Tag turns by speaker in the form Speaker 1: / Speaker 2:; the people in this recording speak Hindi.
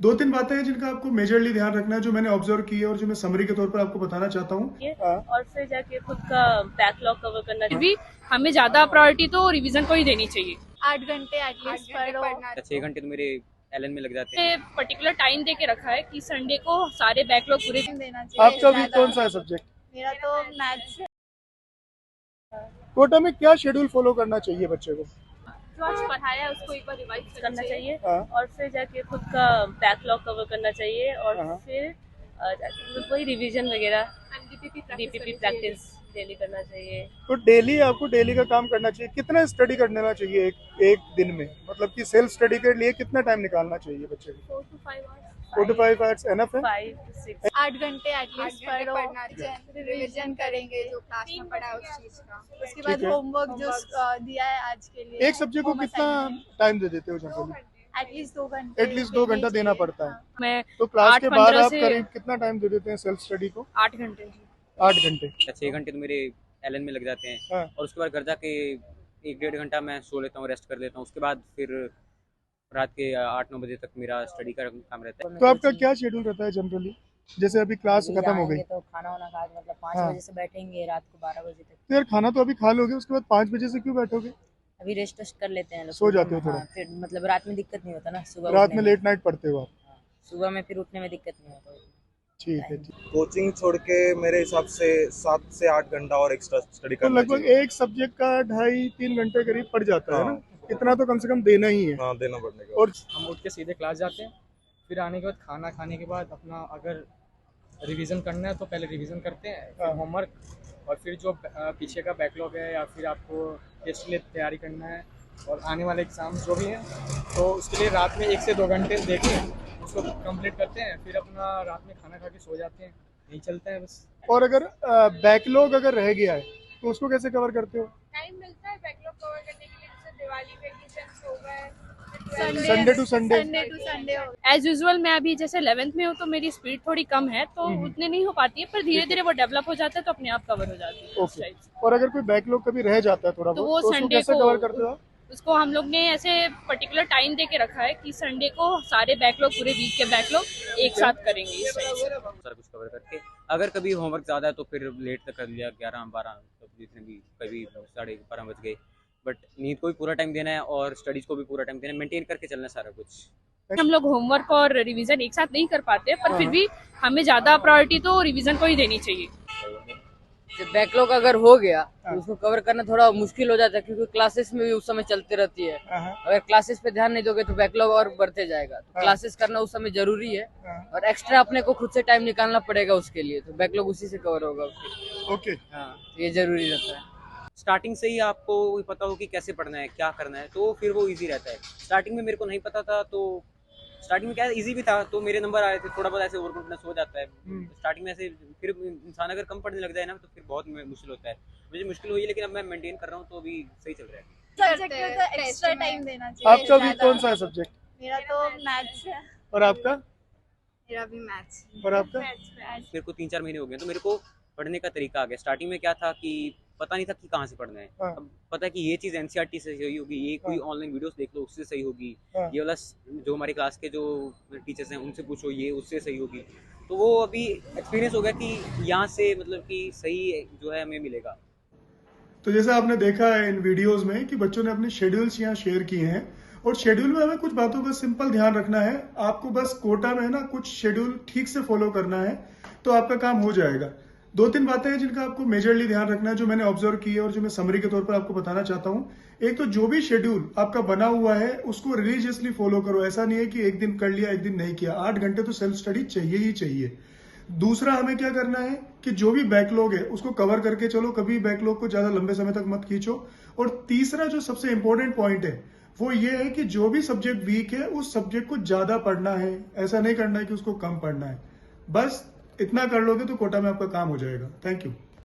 Speaker 1: दो तीन बातें हैं जिनका आपको मेजरली ध्यान रखना है, जो मैंने ऑब्जर्व की है और जो मैं समरी के तौर पर आपको बताना चाहता हूँ।
Speaker 2: और फिर जाके खुद का बैकलॉग कवर करना चाहिए। हमें ज्यादा प्रायोरिटी तो रिवीजन को ही देनी चाहिए।
Speaker 3: 8 घंटे एटलीस्ट पढ़ो।
Speaker 4: 6 घंटे तो मेरे एलन में लग जाते हैं।
Speaker 2: पर्टिकुलर टाइम दे के रखा है कि संडे को सारे बैकलॉग पूरे
Speaker 3: देना चाहिए।
Speaker 1: आपका भी कौन सा है सब्जेक्ट?
Speaker 3: मेरा तो मैथ्स।
Speaker 1: कोटा में क्या शेड्यूल फॉलो करना चाहिए बच्चे को?
Speaker 2: जो आज पढ़ाया है उसको एक बार रिवाइज करना चाहिए।
Speaker 1: हाँ।
Speaker 2: और फिर जाके खुद का बैकलॉग कवर करना चाहिए। और
Speaker 1: हाँ।
Speaker 2: फिर जाके वही रिवीजन वगैरह डीपीपी प्रैक्टिस डेली करना चाहिए।
Speaker 1: तो डेली डेली का काम करना चाहिए। कितना स्टडी करना चाहिए एक दिन में, मतलब कि सेल्फ स्टडी के लिए कितना टाइम निकालना चाहिए बच्चे को?
Speaker 2: 4 to 5 hours।
Speaker 1: 4 to 5 hours enough है?
Speaker 2: 5 to 6।
Speaker 3: 8 घंटे एटलीस्ट पढ़ो। रिवीजन करेंगे जो क्लास में पढ़ा है उस चीज का। उसके बाद
Speaker 1: ठीक है।
Speaker 3: होमवर्क जो दिया है आज के लिए।
Speaker 1: एक सब्जेक्ट को कितना टाइम दे देते हो जनरली?
Speaker 3: एटलीस्ट 2 घंटे।
Speaker 1: एटलीस्ट 2 घंटा देना पड़ता है।
Speaker 2: मैं
Speaker 1: तो क्लास के बाद
Speaker 2: 8-15
Speaker 1: आप
Speaker 2: से
Speaker 1: करीब कितना टाइम दे देते हैं सेल्फ स्टडी को?
Speaker 2: 8 घंटे।
Speaker 1: 8 घंटे।
Speaker 4: 6 घंटे तो मेरे एलन में लग जाते हैं।
Speaker 1: हाँ।
Speaker 4: और उसके बाद घर जाके 1-1.5 घंटा मैं सो लेता हूँ, रेस्ट कर लेता हूँ। उसके बाद फिर रात के 8-9 बजे तक मेरा स्टडी का काम रहता है।
Speaker 1: तो आपका क्या शेड्यूल रहता है जनरली? जैसे अभी क्लास खत्म हो गई
Speaker 5: तो खाना वाना खा के मतलब 5
Speaker 1: हाँ।
Speaker 5: बजे से बैठेंगे रात को 12 बजे तक।
Speaker 1: तो यार खाना तो अभी खा लोगे, उसके बाद 5 बजे से क्यों बैठोगे?
Speaker 5: अभी रेस्ट वेस्ट कर लेते हैं लोग।
Speaker 1: सो जाते हो थोड़ा?
Speaker 5: हाँ, फिर मतलब रात में दिक्कत नहीं होता ना। सुबह
Speaker 1: रात
Speaker 5: उठने
Speaker 1: में लेट नाइट पढ़ते हो आप?
Speaker 5: हाँ, सुबह में फिर उठने में दिक्कत नहीं होता।
Speaker 1: ठीक है, ठीक।
Speaker 6: कोचिंग छोड़ के मेरे हिसाब से 7 से 8 घंटा और एक्स्ट्रा स्टडी
Speaker 1: तो
Speaker 6: करना
Speaker 1: लगभग
Speaker 6: चाहिए।
Speaker 1: एक सब्जेक्ट का 2.5-3 घंटे करीब पड़ जाता है
Speaker 6: हाँ।
Speaker 1: ना? इतना तो कम से कम देना ही है।
Speaker 6: हाँ, देना पड़ने का।
Speaker 1: और
Speaker 7: हम उठ के सीधे क्लास जाते हैं। फिर आने के बाद खाना खाने के बाद अपना अगर रिवीजन करना है तो पहले रिवीजन करते हैं, फिर
Speaker 1: हाँ।
Speaker 7: होमवर्क, और फिर जो पीछे का बैकलॉग है या फिर आपको टेस्ट के लिए तैयारी करना है और आने वाले एग्ज़ाम जो भी हैं, तो उसके लिए रात में 1 से 2 घंटे देके उसको कंप्लीट करते हैं। फिर अपना रात में खाना खा के सो जाते हैं। यही चलता है बस।
Speaker 1: और अगर बैकलॉग अगर रह गया है तो उसको कैसे कवर करते हो?
Speaker 3: टाइम मिलता है बैकलॉग कवर करने के लिए, जैसे दिवाली वेकेशन हो गए।
Speaker 1: Sunday to Sunday.
Speaker 2: As usual मैं अभी जैसे 11th में हूँ तो मेरी स्पीड थोड़ी कम है, तो उतने नहीं हो पाती है, पर धीरे धीरे वो डेवलप हो जाता है तो अपने आप कवर हो जाती है। उस
Speaker 1: ओके।
Speaker 2: टाइप से।
Speaker 1: और अगर कोई बैकलॉग कभी रह जाता है थोड़ा
Speaker 2: तो
Speaker 1: बहुत,
Speaker 2: वो
Speaker 1: तो उसको
Speaker 2: संडे
Speaker 1: कैसे
Speaker 2: को
Speaker 1: कवर करते हो आप?
Speaker 2: उसको हम लोग ने ऐसे पर्टिकुलर टाइम दे के रखा है कि संडे को सारे बैकलॉग, पूरे वीक के बैकलॉग एक साथ करेंगे इस टाइप से।
Speaker 4: सारा कुछ कवर करके अगर कभी होमवर्क ज़्यादा है तो फिर लेट तक कर लिया, 11-12 तो जितने भी, कभी 12:30 बज गए। बट नींद को भी पूरा टाइम देना है और स्टडीज़ को भी पूरा टाइम देना है, मेंटेन करके चलना है सारा कुछ।
Speaker 2: हम लोग होमवर्क और रिवीजन एक साथ नहीं कर पाते, पर फिर भी हमें ज्यादा प्रायोरिटी तो रिवीजन को ही देनी चाहिए।
Speaker 5: जब बैकलॉग अगर हो गया तो उसको कवर करना थोड़ा मुश्किल हो जाता है, क्योंकि क्लासेस में भी उस समय चलती रहती है। अगर क्लासेस पे ध्यान नहीं दोगे तो बैकलॉग और बढ़ते जाएगा। तो क्लासेस करना उस समय जरूरी है और एक्स्ट्रा अपने को खुद से टाइम निकालना पड़ेगा उसके लिए, तो बैकलॉग उसी से कवर होगा।
Speaker 1: ओके।
Speaker 5: हाँ, ये जरूरी रहता है।
Speaker 4: स्टार्टिंग से ही आपको पता हो कि कैसे पढ़ना है, क्या करना है, तो फिर वो इजी रहता है। स्टार्टिंग में मेरे को नहीं पता था, तो स्टार्टिंग में क्या इजी भी था, तो मेरे नंबर आए थे। थोड़ा बहुत ऐसे ओवर कॉन्फिडेंस हो जाता है स्टार्टिंग में ऐसे। फिर इंसान अगर कम पढ़ने लग जाए ना तो फिर बहुत मुश्किल होता है। मुझे मुश्किल हुई, लेकिन अब मैं मेंटेन कर रहा हूँ तो अभी सही चल रहा है।
Speaker 3: सब्जेक्ट में तो एक्स्ट्रा टाइम देना चाहिए।
Speaker 1: आपका भी कौन सा है सब्जेक्ट?
Speaker 3: मेरा तो मैथ्स है।
Speaker 1: और आपका?
Speaker 3: मेरा भी मैथ्स।
Speaker 1: और आपका?
Speaker 4: मेरे को 3-4 महीने हो गए तो मेरे को पढ़ने का तरीका आ गया। स्टार्टिंग में क्या था कि पता नहीं था कि कहाँ से पढ़ना है।
Speaker 1: हाँ।
Speaker 4: अब पता है कि ये चीज़ एनसीईआरटी से सही होगी, ये कोई ऑनलाइन वीडियोस देख लो उससे सही होगी,
Speaker 1: हाँ।
Speaker 4: ये वाला जो हमारी क्लास के जो टीचर्स हैं उनसे पूछो, ये उससे सही होगी। तो वो अभी एक्सपीरियंस हो गया कि यहाँ से मतलब कि सही जो है हमें मिलेगा।
Speaker 1: तो जैसे आपने देखा है इन वीडियोस में कि बच्चों ने अपने शेड्यूल्स यहाँ शेयर किए हैं, और शेड्यूल में हमें कुछ बातों का सिंपल ध्यान रखना है। आपको बस कोटा में ना कुछ शेड्यूल ठीक से फॉलो करना है तो आपका काम हो जाएगा। दो तीन बातें हैं जिनका आपको मेजरली ध्यान रखना है, जो मैंने ऑब्जर्व की है और जो मैं समरी के तौर पर आपको बताना चाहता हूँ। एक तो जो भी शेड्यूल आपका बना हुआ है उसको रिलीजियसली फॉलो करो। ऐसा नहीं है कि एक दिन कर लिया एक दिन नहीं किया। 8 घंटे तो सेल्फ स्टडी चाहिए ही चाहिए। दूसरा, हमें क्या करना है कि जो भी बैकलॉग है उसको कवर करके चलो, कभी बैकलॉग को ज्यादा लंबे समय तक मत खींचो। और तीसरा जो सबसे इंपॉर्टेंट पॉइंट है वो ये है कि जो भी सब्जेक्ट वीक है उस सब्जेक्ट को ज्यादा पढ़ना है, ऐसा नहीं करना है कि उसको कम पढ़ना है। बस इतना कर लोगे तो कोटा में आपका काम हो जाएगा। Thank you.